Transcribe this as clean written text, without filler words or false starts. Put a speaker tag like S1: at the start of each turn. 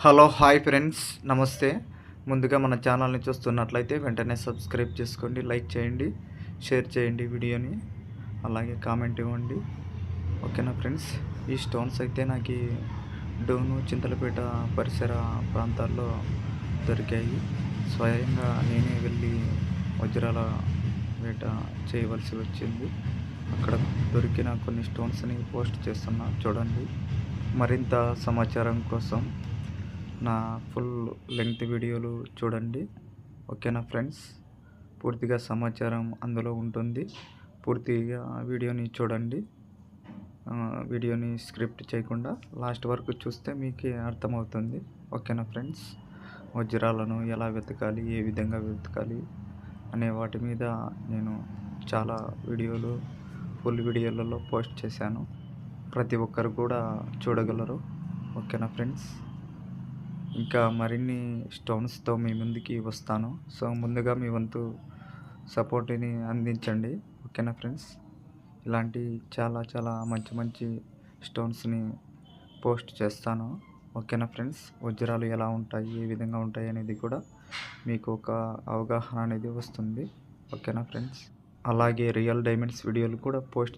S1: Hello hi friends నమస్తే. ముందుగా మన ఛానల్ని చూస్తున్నట్లయితే వెంటనే సబ్స్క్రైబ్ చేసుకోండి, లైక్ చేయండి, షేర్ చేయండి వీడియోని, అలాగే కామెంట్ ఇవ్వండి. ఓకేనా ఫ్రెండ్స్. ఈ స్టోన్స్ అయితే నాకు డోను చింతలపేట పరిసర ప్రాంతాల్లో దొరికాయి. స్వయంగా నేనే వెళ్ళి వజ్రాల వేట చేయవలసి వచ్చింది. అక్కడ దొరికిన కొన్ని స్టోన్స్ని పోస్ట్ చేస్తున్నా, చూడండి. మరింత సమాచారం కోసం నా ఫుల్ లెంగ్త్ వీడియోలు చూడండి. ఓకేనా ఫ్రెండ్స్. పూర్తిగా సమాచారం అందులో ఉంటుంది. పూర్తిగా వీడియోని చూడండి. వీడియోని స్క్రిప్ట్ చేయకుండా లాస్ట్ వరకు చూస్తే మీకే అర్థమవుతుంది. ఓకేనా ఫ్రెండ్స్. వజ్రాలను ఎలా వెతకాలి, ఏ విధంగా వెతకాలి అనే వాటి మీద నేను చాలా వీడియోలు ఫుల్ వీడియోలలో పోస్ట్ చేశాను. ప్రతి ఒక్కరు కూడా చూడగలరు. ఓకేనా ఫ్రెండ్స్. ఇంకా మరిన్ని స్టోన్స్తో మీ ముందుకి వస్తాను. సో ముందుగా మీ వంతు సపోర్ట్ని అందించండి. ఓకేనా ఫ్రెండ్స్. ఇలాంటి చాలా చాలా మంచి మంచి స్టోన్స్ని పోస్ట్ చేస్తాను. ఓకేనా ఫ్రెండ్స్. వజ్రాలు ఎలా ఉంటాయి, ఏ విధంగా ఉంటాయి అనేది కూడా మీకు ఒక అవగాహన అనేది వస్తుంది. ఓకేనా ఫ్రెండ్స్. అలాగే రియల్ డైమండ్స్ వీడియోలు కూడా పోస్ట్